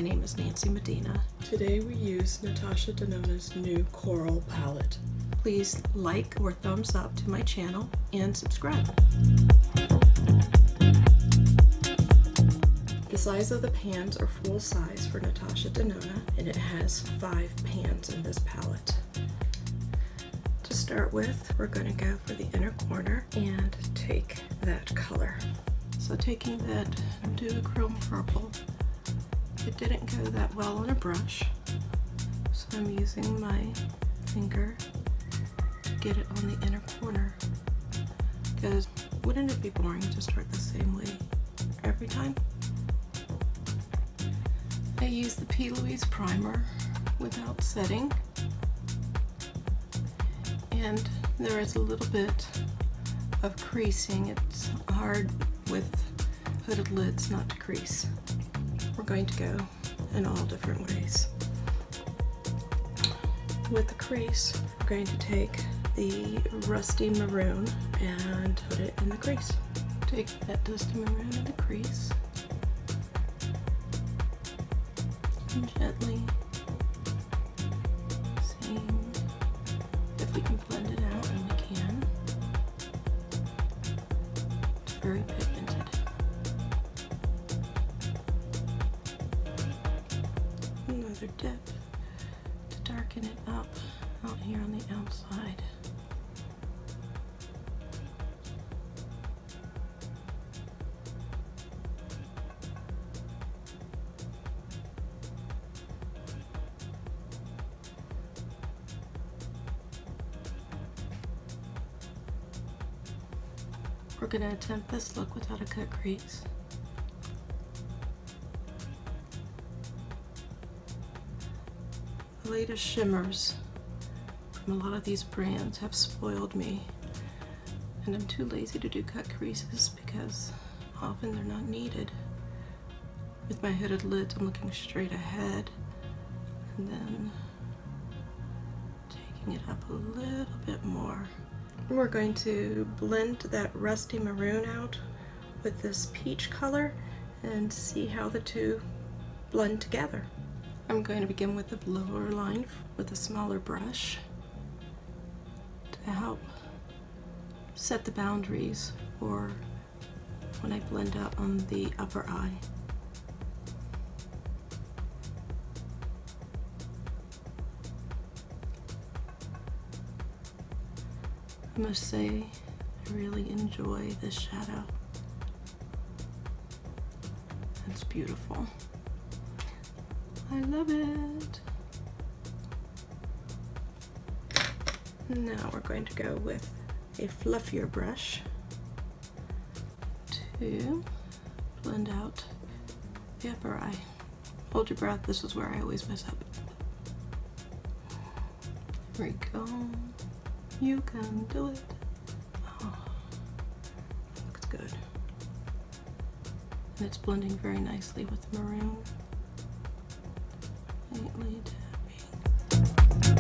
my name is Nancy Medina. Today we use Natasha Denona's new Coral palette. Please like or thumbs up to my channel and subscribe. The size of the pans are full size for Natasha Denona, and it has 5 pans in this palette. To start with, we're going to go for the inner corner and take that color. So taking that duochrome purple, it didn't go that well on a brush, so I'm using my finger to get it on the inner corner, because wouldn't it be boring to start the same way every time? I use the P. Louise primer without setting, and there is a little bit of creasing. It's hard with hooded lids not to crease. We're going to go in all different ways. With the crease, we're going to take the rusty maroon and put it in the crease. Take that dusty maroon in the crease and gently seeing if we can blend it out, and we can. It's very pigmented. Another dip to darken it up out here on the outside. We're going to attempt this look without a cut crease. The latest shimmers from a lot of these brands have spoiled me, and I'm too lazy to do cut creases because often they're not needed. With my hooded lids, I'm looking straight ahead and then taking it up a little bit more. We're going to blend that rusty maroon out with this peach color and see how the two blend together. I'm going to begin with the lower line with a smaller brush to help set the boundaries for when I blend out on the upper eye. I must say, I really enjoy this shadow. It's beautiful. I love it. Now we're going to go with a fluffier brush to blend out the upper eye. Hold your breath, this is where I always mess up. There we go. You can do it. Oh, that looks good. And it's blending very nicely with the maroon. Lightly tapping.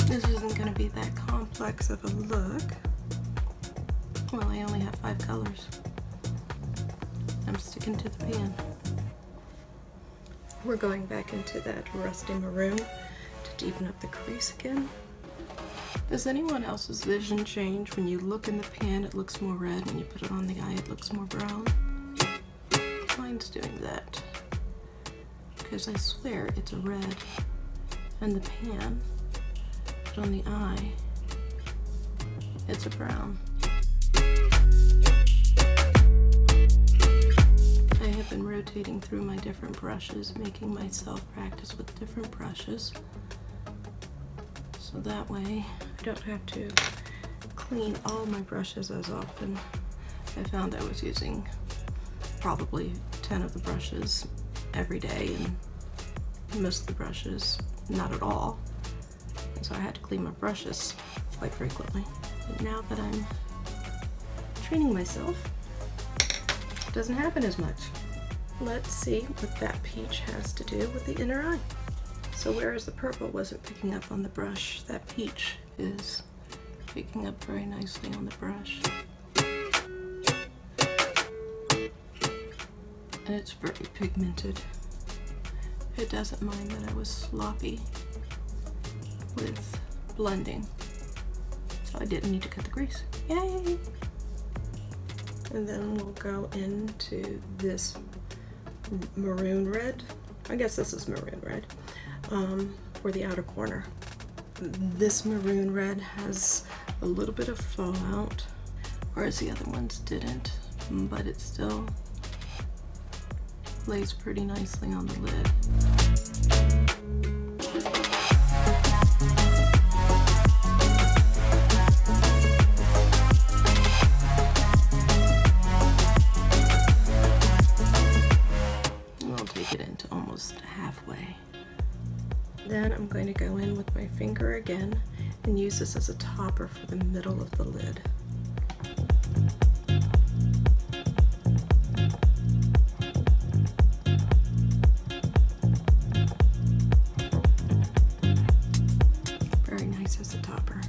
This isn't going to be that complex of a look. Well, I only have 5 colors. I'm sticking to the pan. We're going back into that rusty maroon to deepen up the crease again. Does anyone else's vision change? When you look in the pan, it looks more red. When you put it on the eye, it looks more brown. Mine's doing that because I swear it's a red, and the pan, but on the eye, it's a brown. I have been rotating through my different brushes, making myself practice with different brushes, so that way I don't have to clean all my brushes as often. I found I was using probably 10 of the brushes every day, and most of the brushes not at all, and so I had to clean my brushes quite frequently. But now that I'm training myself, it doesn't happen as much. Let's see what that peach has to do with the inner eye. So whereas the purple wasn't picking up on the brush, that peach is picking up very nicely on the brush. and it's very pigmented. It doesn't mind that I was sloppy with blending, so I didn't need to cut the crease. Yay! And then we'll go into this maroon red. I guess this is maroon red for the outer corner. This maroon red has a little bit of fallout, whereas the other ones didn't, but it still lays pretty nicely on the lid. I'll take it into almost halfway. Then I'm going to go in with my finger again and use this as a topper for the middle of the lid. Very nice as a topper.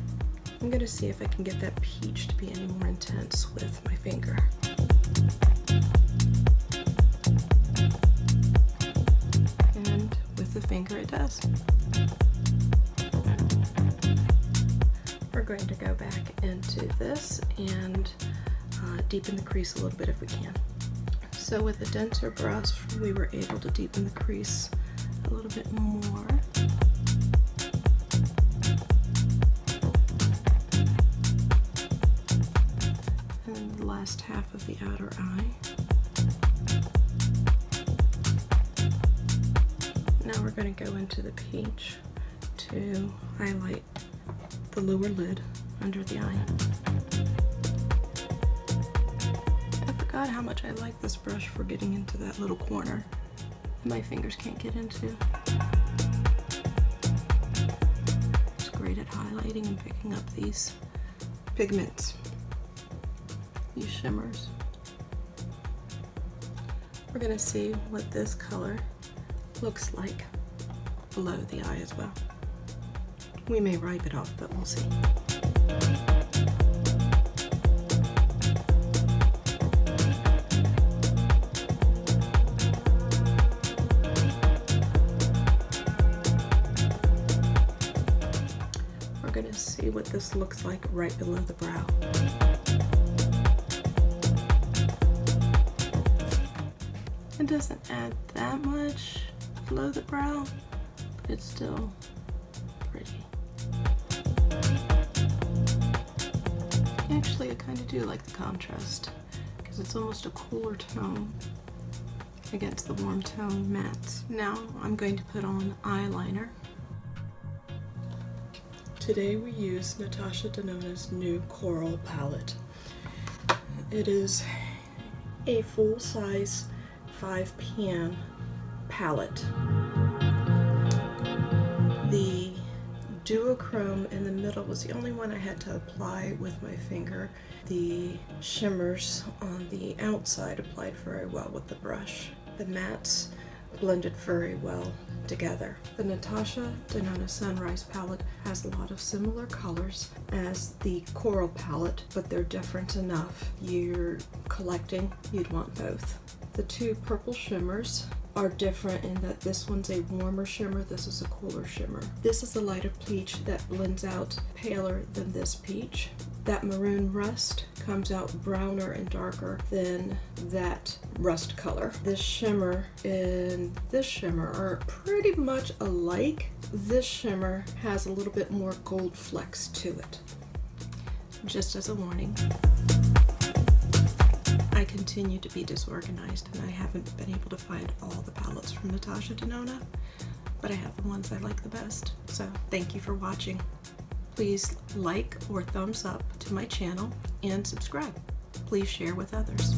I'm going to see if I can get that peach to be any more intense with my finger. And with the finger it does. We're going to go back into this and deepen the crease a little bit if we can. So with a denser brush, we were able to deepen the crease a little bit more. And the last half of the outer eye. Now we're going to go into the peach to highlight the lower lid under the eye. I forgot how much I like this brush for getting into that little corner my fingers can't get into. It's great at highlighting and picking up these pigments, these shimmers. We're going to see what this color looks like below the eye as well. We may wipe it off, but we'll see. We're going to see what this looks like right below the brow. It doesn't add that much below the brow, but it's still pretty. Actually, I kind of do like the contrast because it's almost a cooler tone against the warm tone mattes. Now I'm going to put on eyeliner. Today we use Natasha Denona's new Coral palette. It is a full-size 5-pan palette. The duochrome in the middle was the only one I had to apply with my finger. The shimmers on the outside applied very well with the brush. The mattes blended very well together. The Natasha Denona Sunrise palette has a lot of similar colors as the Coral palette, but they're different enough. You're collecting, you'd want both. The two purple shimmers are different in that this one's a warmer shimmer, this is a cooler shimmer. This is a lighter peach that blends out paler than this peach. That maroon rust comes out browner and darker than that rust color. This shimmer and this shimmer are pretty much alike. This shimmer has a little bit more gold flecks to it. Just as a warning. I continue to be disorganized and I haven't been able to find all the palettes from Natasha Denona, but I have the ones I like the best. So thank you for watching. Please like or thumbs up to my channel and subscribe. Please share with others.